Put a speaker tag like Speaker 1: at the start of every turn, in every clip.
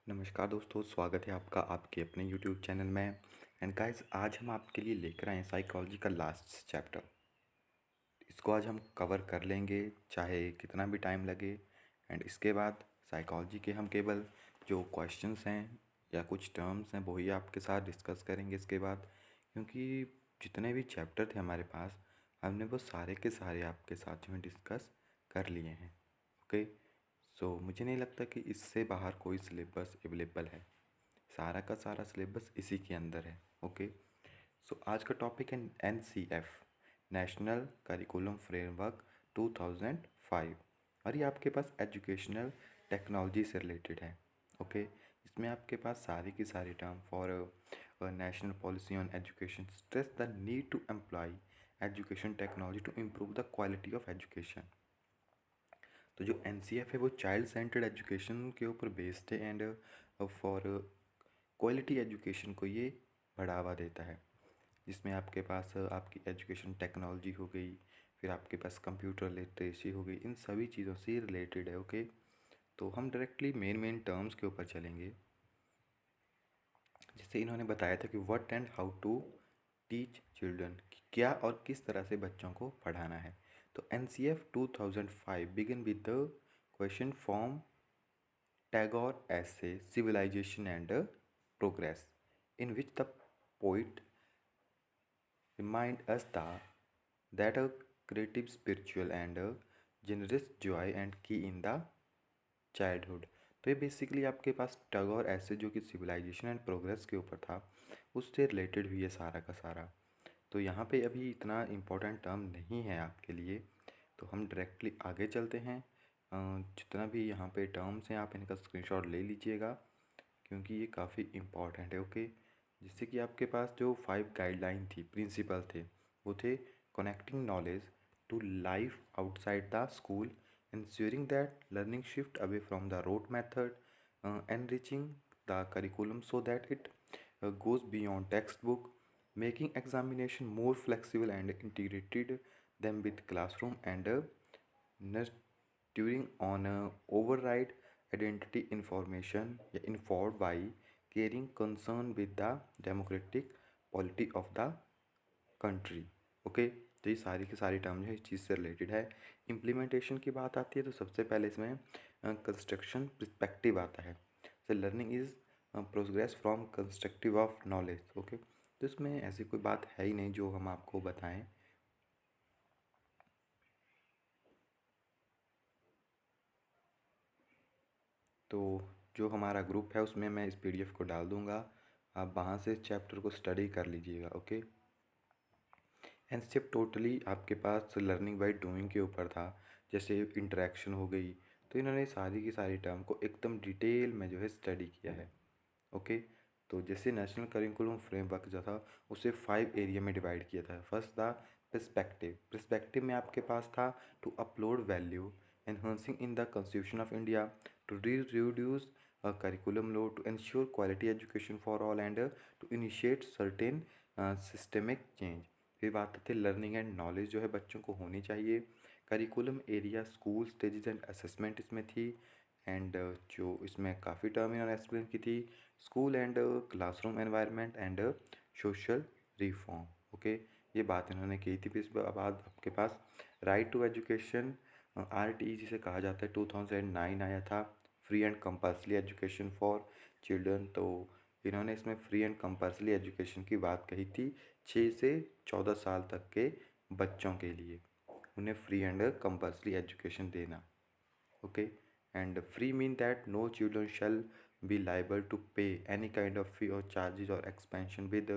Speaker 1: नमस्कार दोस्तों, स्वागत है आपका आपके अपने यूट्यूब चैनल में। एंड गाइस, आज हम आपके लिए लेकर आए हैं साइकोलॉजी का लास्ट चैप्टर। इसको आज हम कवर कर लेंगे, चाहे कितना भी टाइम लगे। एंड इसके बाद साइकोलॉजी के हम केवल जो क्वेश्चंस हैं या कुछ टर्म्स हैं वही आपके साथ डिस्कस करेंगे इसके बाद, क्योंकि जितने भी चैप्टर थे हमारे पास हमने वो सारे के सारे आपके साथ जो है डिस्कस कर लिए हैं। ओके, सो मुझे नहीं लगता कि इससे बाहर कोई सिलेबस अवेलेबल है। सारा का सारा सिलेबस इसी के अंदर है। ओके, सो आज का टॉपिक है NCF, नेशनल करिकुलम फ्रेमवर्क 2005, और ये आपके पास एजुकेशनल टेक्नोलॉजी से रिलेटेड है। ओके, इसमें आपके पास सारी की सारी term for national policy on education stress the need to employ education technology to improve the quality of education. तो जो NCF है वो चाइल्ड सेंटर्ड एजुकेशन के ऊपर बेस्ड है एंड फॉर क्वालिटी एजुकेशन को ये बढ़ावा देता है, जिसमें आपके पास आपकी एजुकेशन टेक्नोलॉजी हो गई, फिर आपके पास कंप्यूटर लिटरेसी हो गई, इन सभी चीज़ों से ये रिलेटेड है। ओके, तो हम डायरेक्टली मेन टर्म्स के ऊपर चलेंगे। जैसे इन्होंने बताया था कि what and how to teach children, क्या और किस तरह से बच्चों को पढ़ाना है। तो NCF 2005 begin with the question from Tagore essay Civilization and Progress, in which the poet remind us that a creative, spiritual and generous joy and key in the childhood। तो ये बेसिकली आपके पास टैगोर ऐसे जो कि सिविलाइजेशन एंड प्रोग्रेस के ऊपर था, उससे रिलेटेड भी है सारा का सारा। तो यहाँ पे अभी इतना इम्पोर्टेंट टर्म नहीं है आपके लिए, तो हम डायरेक्टली आगे चलते हैं। जितना भी यहाँ पे टर्म्स हैं आप इनका स्क्रीनशॉट ले लीजिएगा, क्योंकि ये काफ़ी इम्पॉर्टेंट है। ओके, जिससे कि आपके पास जो 5 गाइडलाइन थी, प्रिंसिपल थे, वो थे connecting knowledge to life outside the school, ensuring that learning shift away from the rote method, enriching the curriculum so that it goes beyond textbook, making examination more flexible and integrated them with classroom, and nurturing on override identity information informed by caring concern with the democratic polity of the country. Okay, तो ये सारी की सारी term जो है इस चीज़ से related है। इम्प्लीमेंटेशन की बात आती है तो सबसे पहले इसमें कंस्ट्रक्शन पर्सपेक्टिव आता है। So learning is progress from constructive of knowledge. Okay, तो इसमें ऐसी कोई बात है ही नहीं जो हम आपको बताएं। तो जो हमारा ग्रुप है उसमें मैं इस PDF को डाल दूँगा, आप वहाँ से इस चैप्टर को स्टडी कर लीजिएगा। ओके, एनसीएफ टोटली आपके पास लर्निंग बाय डूइंग के ऊपर था, जैसे इंटरेक्शन हो गई, तो इन्होंने सारी की सारी टर्म को एकदम डिटेल में जो है स्टडी किया है। ओके, तो जैसे नेशनल करिकुलम फ्रेमवर्क जो था उसे 5 एरिया में डिवाइड किया था। फर्स्ट था पर्सपेक्टिव में आपके पास था to upload value enhancing in the constitution of India, to reduce curriculum load, to ensure quality education for all and to initiate certain systemic change. फिर बात आती है लर्निंग एंड नॉलेज जो है बच्चों को होनी चाहिए। Curriculum area school stages and assessment इसमें थी। एंड जो इसमें काफ़ी टर्म इन्होंने एक्सप्लेन की थी, school and classroom environment and social reform. Okay, ये बात इन्होंने की थी। फिर इसके बाद आपके पास राइट टू एजुकेशन, RTE जिसे कहा जाता है, 2009 आया था, free and compulsory education for children. तो इन्होंने इसमें फ्री एंड कंपल्सरी एजुकेशन की बात कही थी 6 से 14 साल तक के बच्चों के लिए, उन्हें फ्री एंड कंपल्सरी एजुकेशन देना। Okay, and free mean that no children shall be liable to pay any kind of fee or charges or expenses with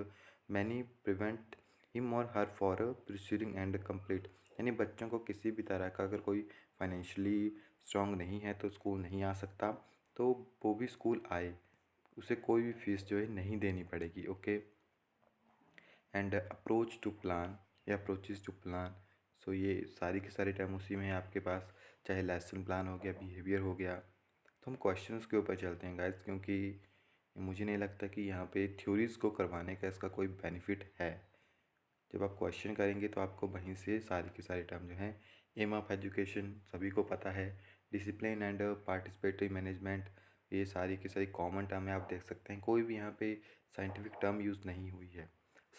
Speaker 1: many prevent him or her for proceeding and complete. यानी बच्चों को किसी भी तरह का अगर कोई फाइनेंशियली स्ट्रांग नहीं है तो स्कूल नहीं आ सकता, तो वो भी स्कूल आए, उसे कोई भी फीस जो है नहीं देनी पड़ेगी। Okay, and approach to plan या अप्रोचेस टू प्लान, सो ये सारी की सारी टर्म उसी में है आपके पास, चाहे लेसन प्लान हो गया, बिहेवियर हो गया। तो हम क्वेश्चंस के ऊपर चलते हैं गाइस, क्योंकि मुझे नहीं लगता कि यहाँ पे थ्योरीज को करवाने का इसका कोई बेनिफिट है। जब आप क्वेश्चन करेंगे तो आपको वहीं से सारी की सारी टर्म जो है, एम ऑफ एजुकेशन सभी को पता है, डिसिप्लिन एंड पार्टिसिपेटरी मैनेजमेंट, ये सारी की सारी कॉमन टर्म है, आप देख सकते हैं कोई भी यहाँ पे साइंटिफिक टर्म यूज़ नहीं हुई है।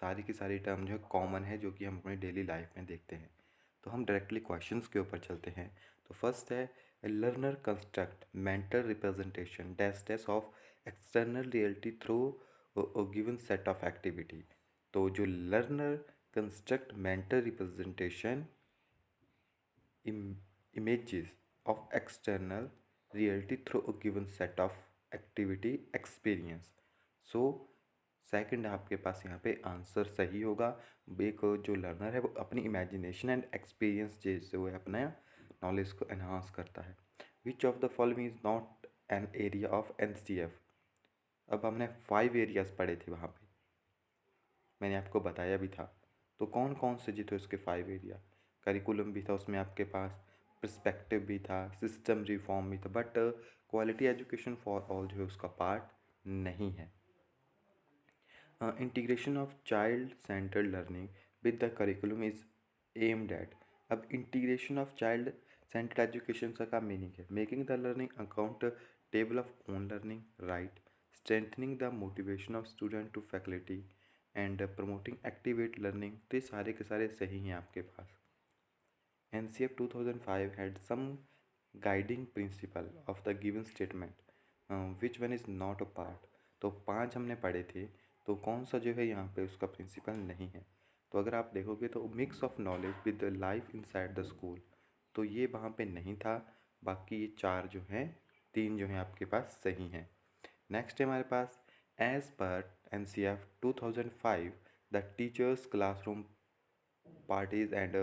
Speaker 1: सारी की सारी टर्म जो है कॉमन है, जो कि हम अपनी डेली लाइफ में देखते हैं। तो हम डायरेक्टली क्वेश्चंस के ऊपर चलते हैं। तो फर्स्ट है, learner construct mental representation dash dash of external reality through given set of activity. तो जो learner construct mental representation images of external reality through a given set of activity experience। So second आपके पास यहाँ पे answer सही होगा। एक जो learner है वो अपनी इमेजिनेशन एंड एक्सपीरियंस जैसे वो अपना नॉलेज को एनहांस करता है। विच of the following is not an area of NCF. अब हमने 5 एरियाज पढ़े थे वहाँ पे, मैंने आपको बताया भी था। तो कौन कौन से जी थे उसके 5 एरिया? करिकुलम भी था उसमें आपके पास, पर्सपेक्टिव भी था, सिस्टम रिफॉर्म भी था, but quality education for all जो है उसका पार्ट नहीं है। Integration of child centred learning with the curriculum is aimed at. अब integration of child centred education का मीनिंग है making the learning accountable of own learning right, strengthening the motivation of student to faculty and promoting activate learning. तो ये सारे के सारे सही हैं आपके पास। NCF 2005 had some guiding principle of the given statement, which one is not a part। तो 5 हमने पढ़े थे, तो कौन सा जो है यहाँ पे उसका प्रिंसिपल नहीं है? तो अगर आप देखोगे तो mix of knowledge with the life inside the school, तो ये वहाँ पे नहीं था। बाकी ये 4 जो हैं, 3 जो हैं आपके पास सही हैं। नेक्स्ट है हमारे पास, as per NCF 2005 the teachers classroom parties and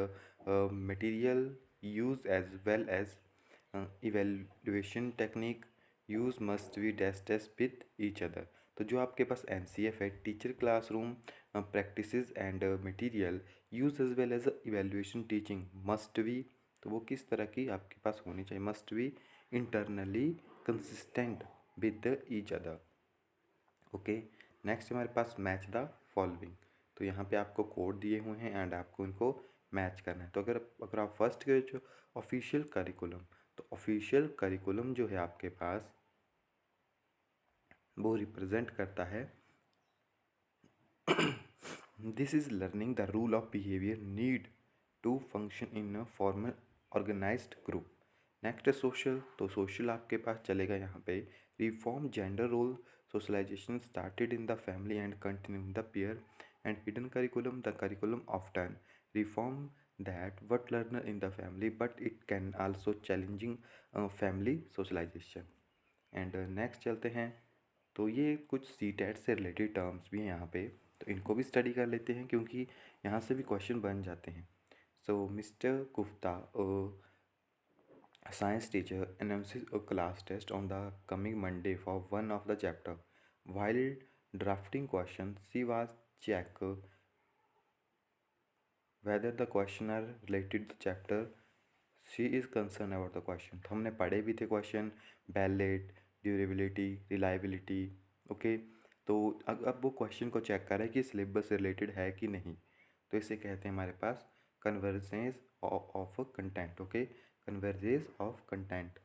Speaker 1: material use as well as evaluation technique use must be dash with each other। तो जो आपके पास NCF है, teacher classroom practices and material use as well as evaluation teaching must be, तो वो किस तरह की आपके पास होनी चाहिए? Must be internally consistent with each other. Okay, next हमारे पास मैच द फॉलोइंग। तो यहाँ पे आपको कोड दिए हुए हैं एंड आपको इनको मैच करना है। तो अगर आप फर्स्ट के जो ऑफिशियल करिकुलम, तो ऑफिशियल करिकुलम जो है आपके पास वो रिप्रेजेंट करता है this is learning the rule of behaviour need to function in a formal organised group. Next है सोशल, तो सोशल आपके पास चलेगा यहाँ पे reform gender role socialisation started in the family and continue in the peer and hidden curriculum, the curriculum often reform that what learner in the family but it can also challenging family socialization। And next चलते हैं, तो ये कुछ CTET से related terms भी हैं यहाँ पे, तो इनको भी स्टडी कर लेते हैं क्योंकि यहाँ से भी क्वेश्चन बन जाते हैं। So mister Gupta science teacher announces a class test on the coming Monday for one of the chapter. While drafting questions, she was check whether the question are related to the chapter she is concerned about the question। तो हमने पढ़े भी थे question, ballot, durability, reliability. Okay, तो अब वो question को check करें कि सिलेबस से रिलेटेड है कि नहीं। तो इसे कहते हैं हमारे पास convergence of content. Okay, convergence of content.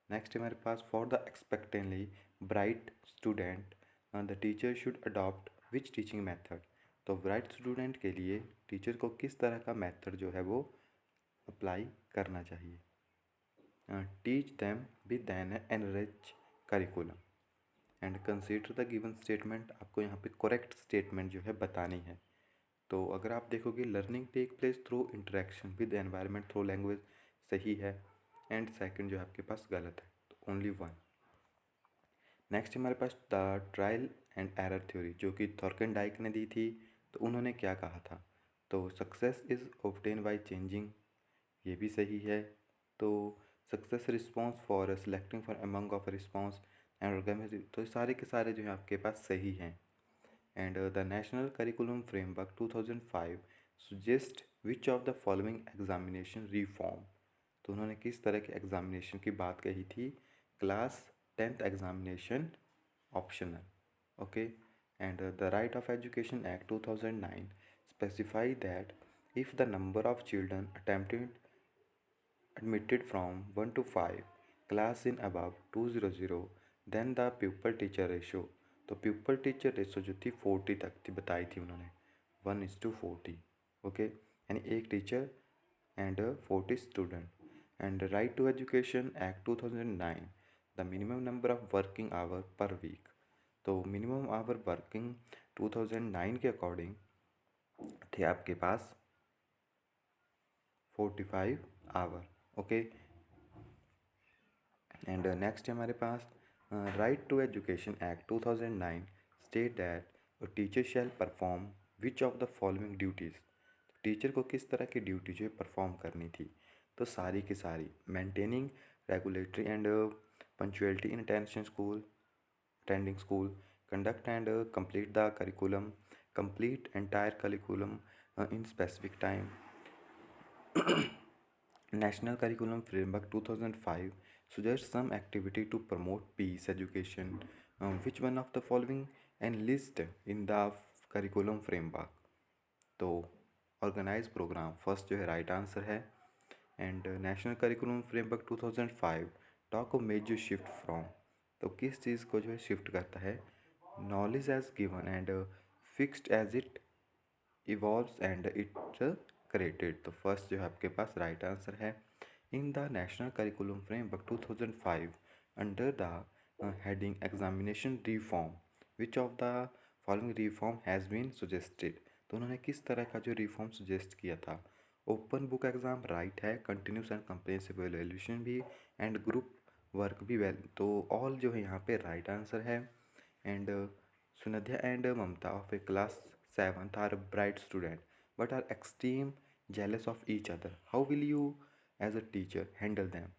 Speaker 1: Next हमारे पास for the expectantly bright student the teacher should adopt which teaching method. तो ब्राइट स्टूडेंट के लिए टीचर को किस तरह का मेथड जो है वो अप्लाई करना चाहिए? Teach them with an enrich curriculum and consider the given statement. आपको यहाँ पे करेक्ट स्टेटमेंट जो है बतानी है। तो अगर आप देखोगे learning take place through interaction with environment through language, सही है। एंड सेकंड जो है आपके पास गलत है, तो ओनली वन। नेक्स्ट हमारे पास the trial and error theory जो कि थॉर्कनडाइक ने दी थी, तो उन्होंने क्या कहा था? तो success is obtain by changing, ये भी सही है। तो success response for selecting for among of response and organise, तो सारे के सारे जो हैं आपके पास सही हैं। And the national curriculum framework 2005 suggest which of the following examination reform. तो उन्होंने किस तरह के एग्जामिनेशन की बात कही थी? Class 10th examination optional. Okay, and the right of education act 2009 specify that if the number of children admitted from 1 to 5 class in above 200 then the pupil teacher ratio, तो प्यूपल टीचर रेशो जो थी 40 तक थी, बताई थी उन्होंने, 1:40, okay, यानी एक teacher and 40 student. And right to education act 2009, the minimum number of working hour per week, तो मिनिमम आवर वर्किंग 2009 के अकॉर्डिंग थे आपके पास 45 आवर, ओके. एंड नेक्स्ट है हमारे पास right to education act 2009 state that a teacher shall perform which of the following duties, teacher को किस तरह की ड्यूटी जो है परफॉर्म करनी थी, तो सारी की सारी maintaining regulatory and punctuality in attending school, conduct and complete the curriculum, complete entire curriculum in specific time. National Curriculum Framework 2005 suggests some activity to promote peace education. Which one of the following enlist in the curriculum framework? तो organise programme first जो है right answer है. And national curriculum framework 2005 talk of major shift from, तो किस चीज़ को जो है शिफ्ट करता है, knowledge as given and fixed as it evolves and it created, तो फर्स्ट जो है आपके पास राइट आंसर है. In the national curriculum framework 2005 under the heading examination reform which of the following reform has been suggested, तो उन्होंने किस तरह का जो रिफॉर्म सजेस्ट किया था, ओपन बुक एग्ज़ाम राइट है, कंटिन्यूस एंड कंप्रेहेंसिव एवेल्यूशन भी एंड ग्रुप वर्क भी वेल, तो ऑल जो है यहाँ पे राइट आंसर है. And Sunadhya and Mamta of a class 7th are bright students but are extreme jealous of each other. How will you as a teacher handle them?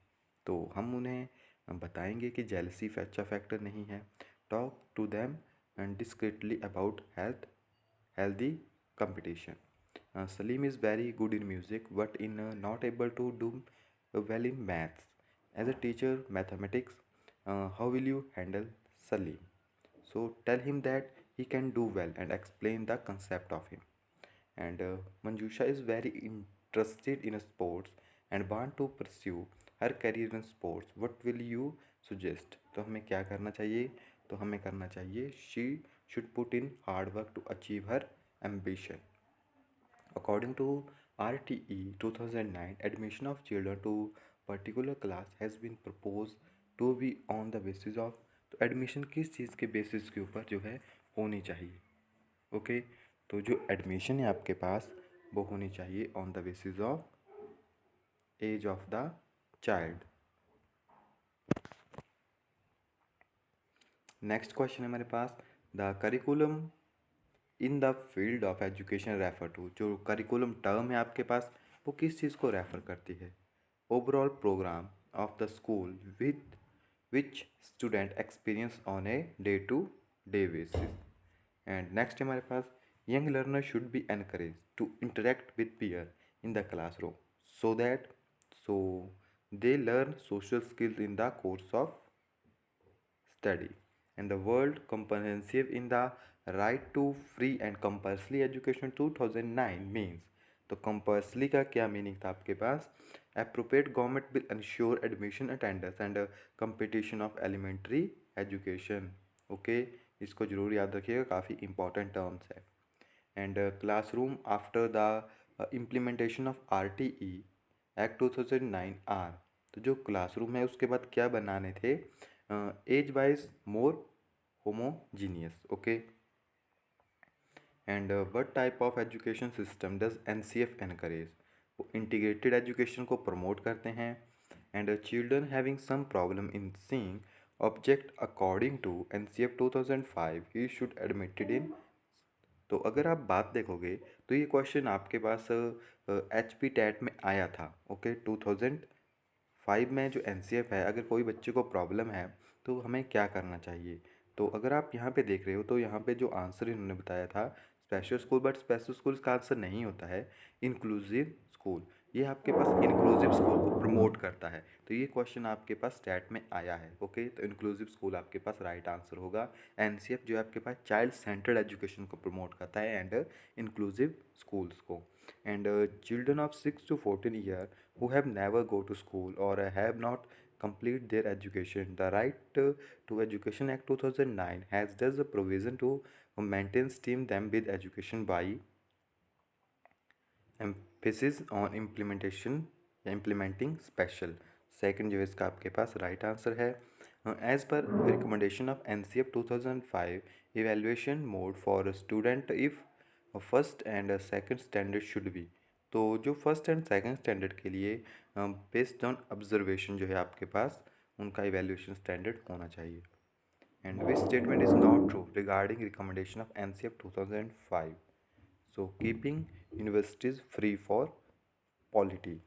Speaker 1: तो हम उन्हें बताएंगे कि jealousy अच्छा फैक्टर नहीं है. Talk to them and discreetly about healthy competition. Salim is very good in music but in not able to do well in maths. As a teacher mathematics, how will you handle Salim? So tell him that he can do well and explain the concept of him. And Manjusha is very interested in sports and want to pursue her career in sports. What will you suggest? तो हमें क्या करना चाहिए, तो हमें करना चाहिए she should put in hard work to achieve her ambition. According to RTE 2009, admission of children to particular class has been proposed to be on the basis of, तो एडमिशन किस चीज़ के बेसिस के ऊपर जो है होनी चाहिए, ओके. तो जो एडमिशन है आपके पास वो होनी चाहिए on the basis of age of the child. Next question है हमारे पास, the curriculum in the field of education refer to, जो करिकुलम टर्म है आपके पास वो किस चीज़ को रेफ़र करती है, overall programme of the school with which student experience on a day to day basis. And next हमारे पास, young learner should be encourage to interact with peer in the classroom so that so they learn social skills in the course of study. And the World Comprehensive in the Right to Free and Compulsory Education 2009 means, तो compulsory का क्या meaning था आपके पास, appropriate government will ensure admission attendance and competition of elementary education, okay. इसको जरूर याद रखिएगा, काफ़ी इंपॉर्टेंट टर्म्स है. And classroom after the implementation of RTE act 2009 are, तो जो क्लासरूम है उसके बाद क्या बनाने थे, age wise more homogeneous, okay. And what type of education system does NCF encourage, वो इंटीग्रेटेड एजुकेशन को प्रमोट करते हैं. And children having some problem in seeing object according to NCF 2005 he should admitted in, तो अगर आप बात देखोगे तो ये क्वेश्चन आपके पास HP टेट में आया था, ओके. 2005 में जो NCF है, अगर कोई बच्चे को प्रॉब्लम है तो हमें क्या करना चाहिए, तो अगर आप यहाँ पे देख रहे हो तो यहाँ पे जो आंसर इन्होंने बताया था special school, but special school का आंसर नहीं होता है, इंक्लूसिव स्कूल. ये आपके पास इंक्लूसिव स्कूल को प्रमोट करता है, तो ये क्वेश्चन आपके पास स्टैट में आया है, ओके. तो इंक्लूसिव स्कूल आपके पास राइट आंसर होगा. NCF जो है आपके पास चाइल्ड सेंटर्ड एजुकेशन को प्रमोट करता है एंड इंक्लूसिव स्कूल्स को. And children of 6 to 14 year who have never go to school or have not complete their education. The Right to Education Act 2009 has thus a provision to maintain STEM them with education by emphasis on implementation या implementing special. Second जो है इसका आपके पास right answer है. As per recommendation of NCF 2005 evaluation mode for student if first and second standard should be. तो जो first and second standard के लिए बेस्ड ऑन ऑब्जर्वेशन जो है आपके पास उनका इवेल्युएशन स्टैंडर्ड होना चाहिए. And which statement is not true regarding recommendation of NCF 2005. So keeping universities free for polity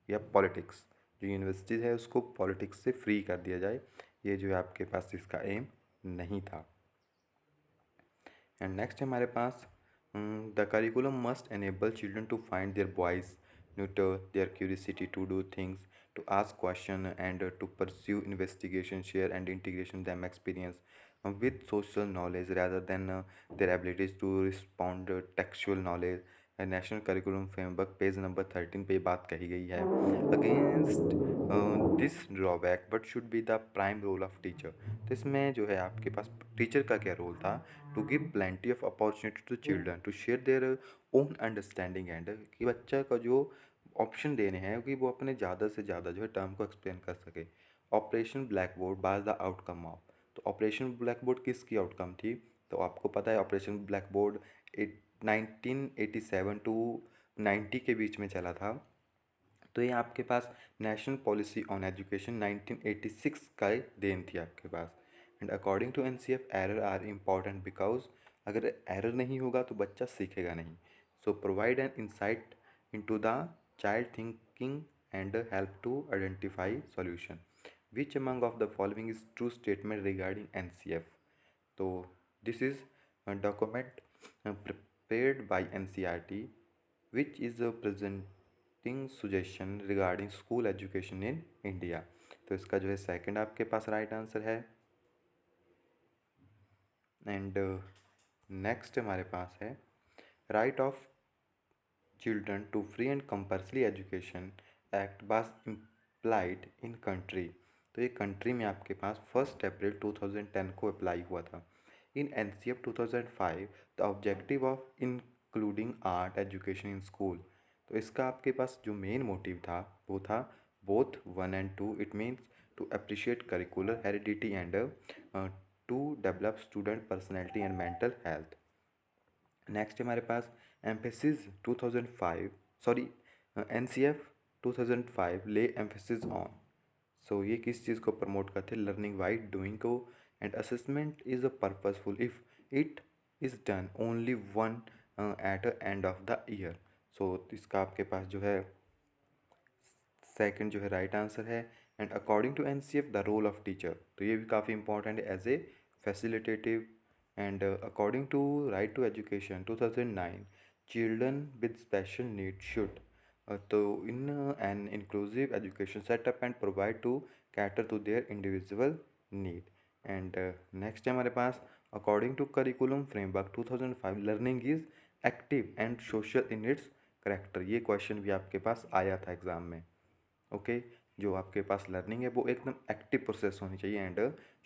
Speaker 1: या पॉलिटिक्स. जो यूनिवर्सिटीज़ है उसको पॉलिटिक्स से फ्री कर दिया जाए, ये जो है आपके पास इसका एम नहीं था. एंड नेक्स्ट हमारे पास the curriculum must enable children to find their voice, nurture their curiosity to do things, to ask question and to pursue investigation, share and integration them experience with social knowledge rather than their abilities to respond textual knowledge. National curriculum framework page number 13 पे बात कही गई है. Against this drawback but should be the prime role of teacher. तो इसमें जो है आपके पास टीचर का क्या रोल था? To give plenty of opportunity to children to share their own understanding and कि बच्चा का जो ऑप्शन देने हैं कि वो अपने ज़्यादा से ज़्यादा जो है टर्म को एक्सप्लेन कर सके. Operation black board was the outcome of. तो ऑपरेशन ब्लैक बोर्ड किसकी आउटकम थी? तो आपको पता है ऑपरेशन ब्लैक बोर्ड 1987 टू 90 के बीच में चला था. तो ये आपके पास नेशनल पॉलिसी ऑन एजुकेशन 1986 का देन थी आपके पास. And according to NCF error are important because अगर एरर नहीं होगा तो बच्चा सीखेगा नहीं. So provide an insight into the child thinking and help to identify solution. Which among of the following is true statement regarding NCF. तो this is document prepared by NCERT which is presenting suggestion regarding school education in India. तो इसका जो है second आपके पास right answer है. And next हमारे पास है right of children to free and compulsory education act was implied in country. तो ये कंट्री में आपके पास 1 अप्रैल 2010 को अप्लाई हुआ था. In NCF 2005 the objective of including art education in school. तो इसका आपके पास जो मेन मोटिव था वो था both 1 and 2. It means to appreciate curricular heredity and to develop student personality and mental health. Next हमारे पास एम्फेसिस 2005 सॉरी NCF 2005 ले एम्फेसिस ऑन. सो ये किस चीज़ को प्रमोट करते हैं? लर्निंग बाई डूइंग को. And assessment is a purposeful if it is done only one at a end of the year. So इसका आपके पास जो है सेकंड जो है राइट आंसर है. And according to NCF the role of teacher. तो ये भी काफ़ी इंपॉर्टेंट है as a facilitative. And according to right to education 2009 children with special need should to in an inclusive education setup and provide to cater to their individual need. And next है हमारे पास according to curriculum framework 2005 learning is active and social in its character. ये question भी आपके पास आया था exam में. Okay जो आपके पास लर्निंग है वो एकदम एक्टिव प्रोसेस होनी चाहिए एंड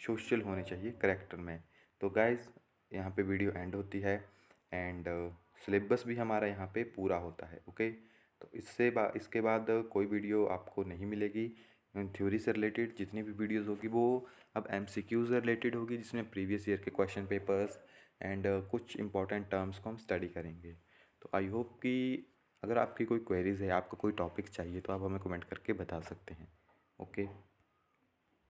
Speaker 1: सोशल होनी चाहिए करेक्टर में. तो गाइज यहाँ पे वीडियो एंड होती है एंड सिलेबस भी हमारा यहाँ पे पूरा होता है. ओके तो इसके बाद कोई वीडियो आपको नहीं मिलेगी. थ्योरी से रिलेटेड जितनी भी वीडियोस होगी वो अब MCQ से रिलेटेड होगी जिसमें प्रीवियस ईयर के क्वेश्चन पेपर्स एंड कुछ इंपॉर्टेंट टर्म्स को हम स्टडी करेंगे. तो आई होप कि अगर आपकी कोई क्वेरीज़ है, आपको कोई टॉपिक चाहिए तो आप हमें कमेंट करके बता सकते हैं. ओके.